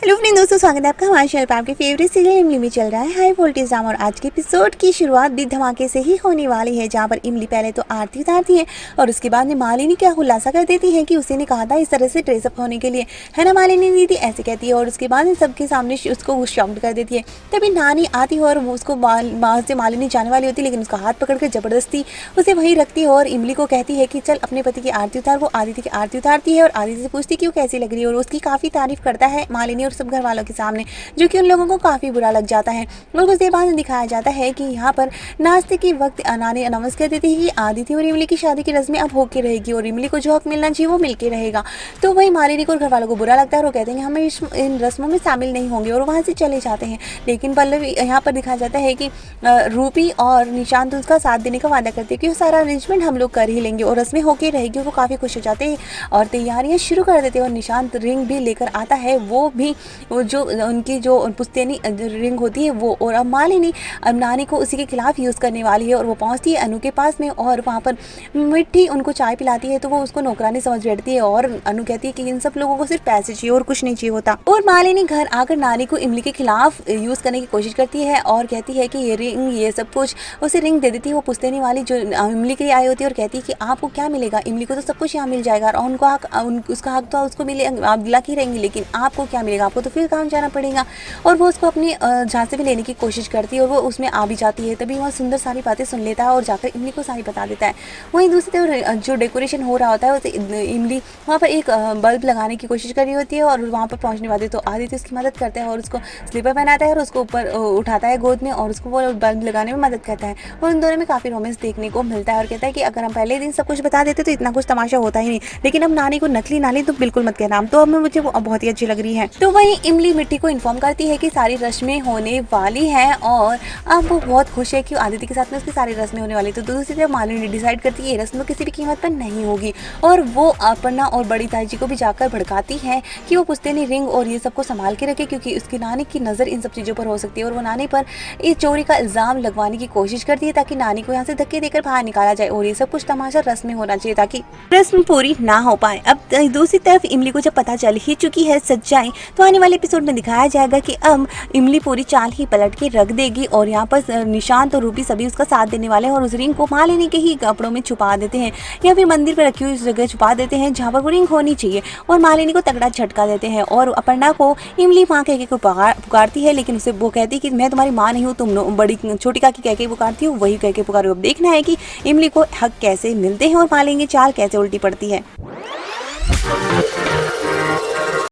Hello friend दोस्तों, स्वागत है आपका हमारे चैनल पर। आपके फेवरेट सीरियल इमली में चल रहा है हाई वोल्टेज ड्रामा और आज के एपिसोड की शुरुआत भी धमाके से ही होने वाली है, जहां पर इमली पहले तो आरती उतारती है और उसके बाद में मालिनी क्या खुलासा कर देती है कि उसी ने कहा था इस तरह से ड्रेसअप होने के लिए, है ना मालिनी दीदी, ऐसे कहती है। और उसके बाद सबके सामने उसको शॉक्ड कर देती है। तभी नानी आती है और उसको वहाँ से मालिनी जाने वाली होती है, लेकिन उसका हाथ पकड़ कर जबरदस्ती उसे वहीं रखती है और इमली को कहती है कि चल अपने पति की आरती उतार। वो आदित्य की आरती उतारती है और आदित्य से पूछती क्यों, कैसी लग रही है, और उसकी काफ़ी तारीफ करता है मालिनी और सब घर वालों के सामने, जो कि उन लोगों को काफ़ी बुरा लग जाता है। और कुछ देर बाद दिखाया जाता है कि यहाँ पर नाश्ते के वक्त नानी अनाउंस कर देती है कि आदित्य और इमली की शादी की रस्में अब होके रहेगी और इमली को जो हक मिलना चाहिए वो मिलके रहेगा। तो वही मालिनी को और घर वालों को बुरा लगता है और वो कहते हैं कि हम इन रस्मों में शामिल नहीं होंगे और वहाँ से चले जाते हैं। लेकिन पल्लवी यहाँ पर दिखाया जाता है कि रूपी और निशांत उसका साथ देने का वादा करते हैं कि वो सारा अरेंजमेंट हम लोग कर ही लेंगे और रस्में होके रहेगी। वो काफ़ी खुश हो जाते हैं और तैयारियाँ शुरू कर देते हैं और निशांत रिंग भी लेकर आता है, वो भी जो उनकी जो पुश्तैनी रिंग होती है वो। और अब मालिनी अब नानी को उसी के खिलाफ यूज़ करने वाली है और वो पहुंचती है अनु के पास में और वहाँ पर मिट्टी उनको चाय पिलाती है, तो वो उसको नौकरानी समझ बैठती है और अनु कहती है कि इन सब लोगों को सिर्फ पैसे चाहिए और कुछ नहीं चाहिए होता। और मालिनी घर आकर नानी को इमली के खिलाफ यूज़ करने की कोशिश करती है और कहती है कि ये रिंग ये सब कुछ, उसे रिंग दे देती है वो पुश्तैनी वाली जो इमली के लिए आई होती है और कहती है कि आपको क्या मिलेगा, इमली को तो सब कुछ यहाँ मिल जाएगा और उनको उसका हक तो उसको मिले, आप दिला के रहेंगे, लेकिन आपको क्या मिलेगा, आपको तो फिर काम जाना पड़ेगा। और वो उसको अपनी झांसे में लेने की कोशिश करती है और वो उसमें आ भी जाती है। तभी वह सुंदर सारी बातें सुन लेता है और जाकर इमली को सारी बता देता है। वहीं दूसरी तरफ जो डेकोरेशन हो रहा होता है उसे इमली वहाँ पर एक बल्ब लगाने की कोशिश कर रही होती है और वहाँ पर पहुँचने वाली तो आदित्य उसकी मदद करता है और उसको स्लीपर पहनाता है और उसको ऊपर उठाता है गोद में और उसको वो बल्ब लगाने में मदद करता है। और उन दोनों में काफ़ी रोमांस देखने को मिलता है और कहता है कि अगर हम पहले दिन सब कुछ बता देते तो इतना कुछ तमाशा होता ही नहीं, लेकिन अब नानी को नकली नानी तो बिल्कुल मत कहना, तो अब मुझे वो बहुत ही अच्छी लग रही है। तो वहीं इमली मिट्टी को इन्फॉर्म करती है कि सारी रस्में होने वाली हैं और अब वो बहुत खुश है कि आदित्य के साथ में उसकी सारी रस्में होने वाली। तो दूसरी तरफ मालिनी डिसाइड करती है ये रस्म किसी भी कीमत पर नहीं होगी और वो अपर्णा और बड़ी ताई जी को भी जाकर भड़काती है कि वो पुश्तैनी रिंग और ये सबको संभाल के रखे, क्योंकि उसकी नानी की नज़र इन सब चीज़ों पर हो सकती है और वो नानी पर इस चोरी का इल्ज़ाम लगवाने की कोशिश करती है ताकि नानी को यहाँ से धक्के देकर बाहर निकाला जाए और ये सब कुछ तमाशा रस्म में होना चाहिए ताकि रस्म पूरी ना हो पाए। अब दूसरी तरफ इमली को जब पता चल ही चुकी है सच्चाई, तो आने वाले एपिसोड में दिखाया जाएगा कि अब इमली पूरी चाल ही पलट के रख देगी और यहाँ पर निशांत और रूपी सभी उसका साथ देने वाले हैं और उस रिंग को मालिनी के ही कपड़ों में छुपा देते हैं या फिर मंदिर पर रखी हुई उस जगह छुपा देते हैं जहाँ पर वो रिंग होनी चाहिए और मालिनी को तगड़ा झटका देते हैं। और अपर्णा को इमली माँ कह के पुकारती है, लेकिन उसे वो कहती है कि मैं तुम्हारी माँ नहीं हूँ, तुम बड़ी छोटी काकी कह के पुकारती हो, वही कह के पुकारो। अब देखना है कि इमली को हक कैसे मिलते हैं और मालिनी की चाल कैसे उल्टी पड़ती है।